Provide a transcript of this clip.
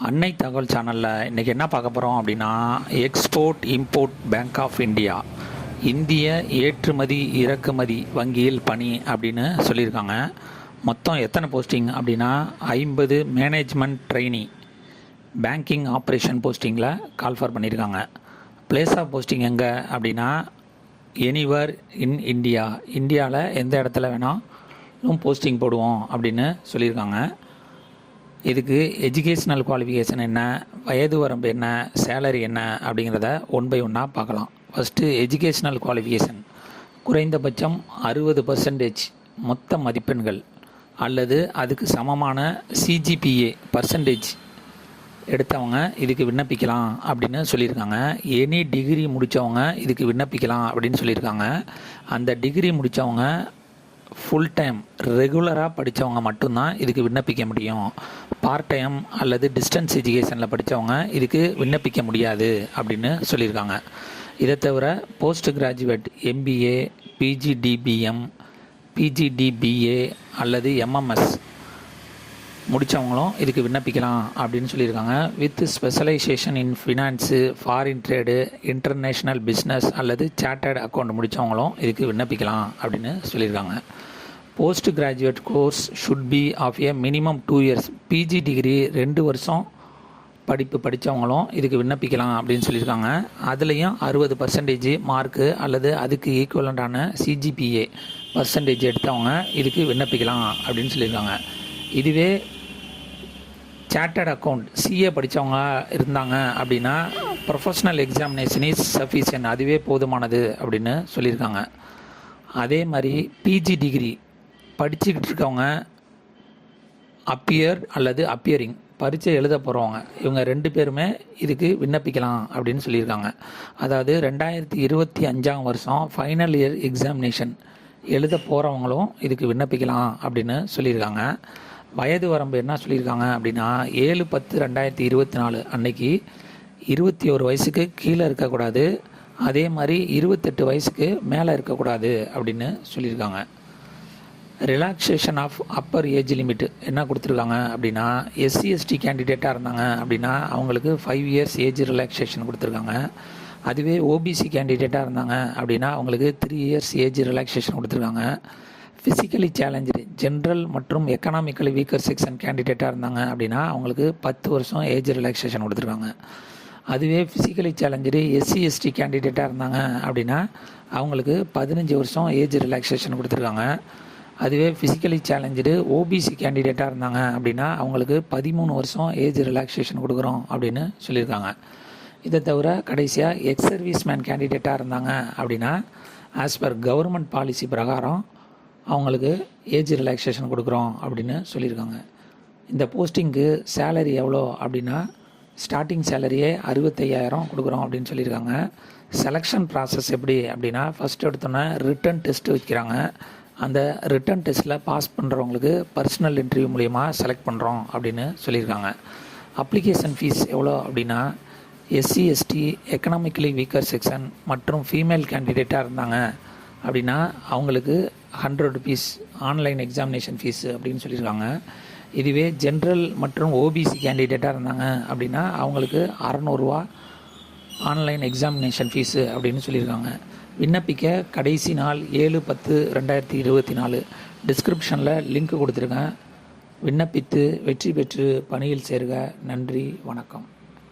அன்னை தகவல் சேனலில் இன்றைக்கி என்ன பார்க்க போகிறோம் அப்படின்னா, export import bank of India இந்திய ஏற்றுமதி இறக்குமதி வங்கியில் பணி அப்படின்னு சொல்லியிருக்காங்க. மொத்தம் எத்தனை போஸ்டிங் அப்படின்னா 50 மேனேஜ்மெண்ட் ட்ரெயினி பேங்கிங் ஆப்ரேஷன் போஸ்டிங்கில் கால்ஃபர் பண்ணியிருக்காங்க. பிளேஸ் ஆஃப் போஸ்டிங் எங்கே அப்படின்னா எனிவர் இன் இந்தியா, இந்தியாவில் எந்த இடத்துல வேணாலும் போஸ்டிங் போடுவோம் அப்படின்னு சொல்லியிருக்காங்க. இதுக்கு எஜுகேஷ்னல் குவாலிஃபிகேஷன் என்ன, வயது வரம்பு என்ன, சேலரி என்ன அப்படிங்கிறத ஒன் பை ஒன்னாக பார்க்கலாம். ஃபஸ்ட்டு எஜுகேஷ்னல் குவாலிஃபிகேஷன், குறைந்தபட்சம் 60% மொத்த மதிப்பெண்கள் அல்லது அதுக்கு சமமான சிஜிபிஏ பர்சன்டேஜ் எடுத்தவங்க இதுக்கு விண்ணப்பிக்கலாம் அப்படின்னு சொல்லியிருக்காங்க. எனி டிகிரி முடித்தவங்க இதுக்கு விண்ணப்பிக்கலாம் அப்படின்னு சொல்லியிருக்காங்க. அந்த டிகிரி முடித்தவங்க ஃபுல் டைம் ரெகுலராக படித்தவங்க மட்டும்தான் இதுக்கு விண்ணப்பிக்க முடியும். பார்ட் டைம் அல்லது டிஸ்டன்ஸ் எஜுகேஷனில் படித்தவங்க இதுக்கு விண்ணப்பிக்க முடியாது அப்படின்னு சொல்லியிருக்காங்க. இதை தவிர post graduate MBA, PGDBM, PGDBA அல்லது எம்எம்எஸ் முடித்தவங்களும் இதுக்கு விண்ணப்பிக்கலாம் அப்படின்னு சொல்லியிருக்காங்க. With specialization in finance, foreign trade, international business அல்லது சார்ட்டர்ட் அக்கௌண்ட் முடித்தவங்களும் இதுக்கு விண்ணப்பிக்கலாம் அப்படின்னு சொல்லியிருக்காங்க. Post graduate course should be of a minimum 2 years, PG degree 2 வருஷம் படிப்பு படித்தவங்களும் இதுக்கு விண்ணப்பிக்கலாம் அப்படின்னு சொல்லியிருக்காங்க. அதுலேயும் 60% மார்க்கு அல்லது அதுக்கு ஈக்குவலண்டான சிஜிபிஏ பர்சன்டேஜ் எடுத்தவங்க இதுக்கு விண்ணப்பிக்கலாம் அப்படின்னு சொல்லியிருக்காங்க. இதுவே சார்ட்டர்ட் அக்கௌண்ட் சிஏ படித்தவங்க இருந்தாங்க அப்படின்னா ப்ரொஃபஷ்னல் எக்ஸாமினேஷன் இஸ் சஃபிஷியன்ட், அதுவே போதுமானது அப்படின்னு சொல்லியிருக்காங்க. அதே மாதிரி பிஜி டிகிரி படிச்சுக்கிட்டு இருக்கவங்க அப்பியர் அல்லது அப்பியரிங் பரீட்சை எழுத போகிறவங்க இவங்க 2 பேருமே இதுக்கு விண்ணப்பிக்கலாம் அப்படின்னு சொல்லியிருக்காங்க. அதாவது 2025 வருஷம் ஃபைனல் இயர் எக்ஸாமினேஷன் எழுத போகிறவங்களும் இதுக்கு விண்ணப்பிக்கலாம் அப்படின்னு சொல்லியிருக்காங்க. வயது வரம்பு என்ன சொல்லியிருக்காங்க அப்படின்னா 7/10/2024 அன்னைக்கு 21 வயசுக்கு கீழே இருக்கக்கூடாது, அதே மாதிரி 28 வயசுக்கு மேலே இருக்கக்கூடாது அப்படின்னு சொல்லியிருக்காங்க. Relaxation of upper age limit என்ன கொடுத்துருக்காங்க அப்படின்னா எஸ்சி/எஸ்டி கேண்டிடேட்டாக இருந்தாங்க அப்படின்னா அவங்களுக்கு 5 இயர்ஸ் ஏஜ் ரிலாக்ஸேஷன் கொடுத்துருக்காங்க. அதுவே ஓபிசி கேண்டிடேட்டாக இருந்தாங்க அப்படின்னா அவங்களுக்கு 3 இயர்ஸ் ஏஜ் ரிலாக்ஸேஷன் கொடுத்துருக்காங்க. ஃபிசிக்கலி சேலஞ்சு ஜென்ரல் மற்றும் எக்கனாமிக்கலி வீக்கர் செக்ஷன் கேண்டிடேட்டாக இருந்தாங்க அப்படின்னா அவங்களுக்கு 10 வருஷம் ஏஜ் ரிலாக்ஸேஷன் கொடுத்துருக்காங்க. அதுவே ஃபிசிக்கலி சேலஞ்சு எஸ்சி/எஸ்டி கேண்டிடேட்டாக இருந்தாங்க அப்படின்னா அவங்களுக்கு 15 வருஷம் ஏஜ் ரிலாக்ஸேஷன் கொடுத்துருக்காங்க. அதுவே ஃபிசிக்கலி சேலஞ்சு ஓபிசி கேண்டிடேட்டாக இருந்தாங்க அப்படின்னா அவங்களுக்கு 13 வருஷம் ஏஜ் ரிலாக்ஸேஷன் கொடுக்குறோம் அப்படின்னு சொல்லியிருக்காங்க. இதை தவிர கடைசியாக எக்ஸ் சர்வீஸ் மேன் கேண்டிடேட்டாக இருந்தாங்க அப்படின்னா ஆஸ் பர் கவர்மெண்ட் பாலிசி பிரகாரம் அவங்களுக்கு ஏஜ் ரிலாக்ஸேஷன் கொடுக்குறோம் அப்படின்னு சொல்லியிருக்காங்க. இந்த போஸ்டிங்க்கு சேலரி எவ்வளோ அப்படின்னா ஸ்டார்டிங் சேலரியே 65,000 கொடுக்குறோம் அப்படின்னு சொல்லியிருக்காங்க. செலெக்ஷன் ப்ராசஸ் எப்படி அப்படின்னா ஃபஸ்ட் எடுத்தோன்னே ரிட்டன் டெஸ்ட்டு வைக்கிறாங்க. அந்த ரிட்டன் டெஸ்ட்டில் பாஸ் பண்ணுறவங்களுக்கு பர்சனல் இன்டர்வியூ மூலிமா செலக்ட் பண்ணுறோம் அப்படின்னு சொல்லியிருக்காங்க. அப்ளிகேஷன் ஃபீஸ் எவ்வளோ அப்படின்னா எஸ்சி/எஸ்டி, எக்கனாமிக்கலி வீக்கர் செக்ஷன் மற்றும் ஃபீமேல் கேண்டிடேட்டாக இருந்தாங்க அப்படின்னா அவங்களுக்கு 100 rupees ஆன்லைன் எக்ஸாமினேஷன் ஃபீஸு அப்படின்னு சொல்லியிருக்காங்க. இதுவே ஜென்ரல் மற்றும் ஓபிசி கேண்டிடேட்டாக இருந்தாங்க அப்படின்னா அவங்களுக்கு 600 ரூபா ஆன்லைன் எக்ஸாமினேஷன் ஃபீஸு அப்படின்னு சொல்லியிருக்காங்க. விண்ணப்பிக்க கடைசி நாள் 7/10/2024. டிஸ்கிரிப்ஷனில் லிங்க் கொடுத்துருக்கேன். விண்ணப்பித்து வெற்றி பெற்று பணியில் சேருக. நன்றி, வணக்கம்.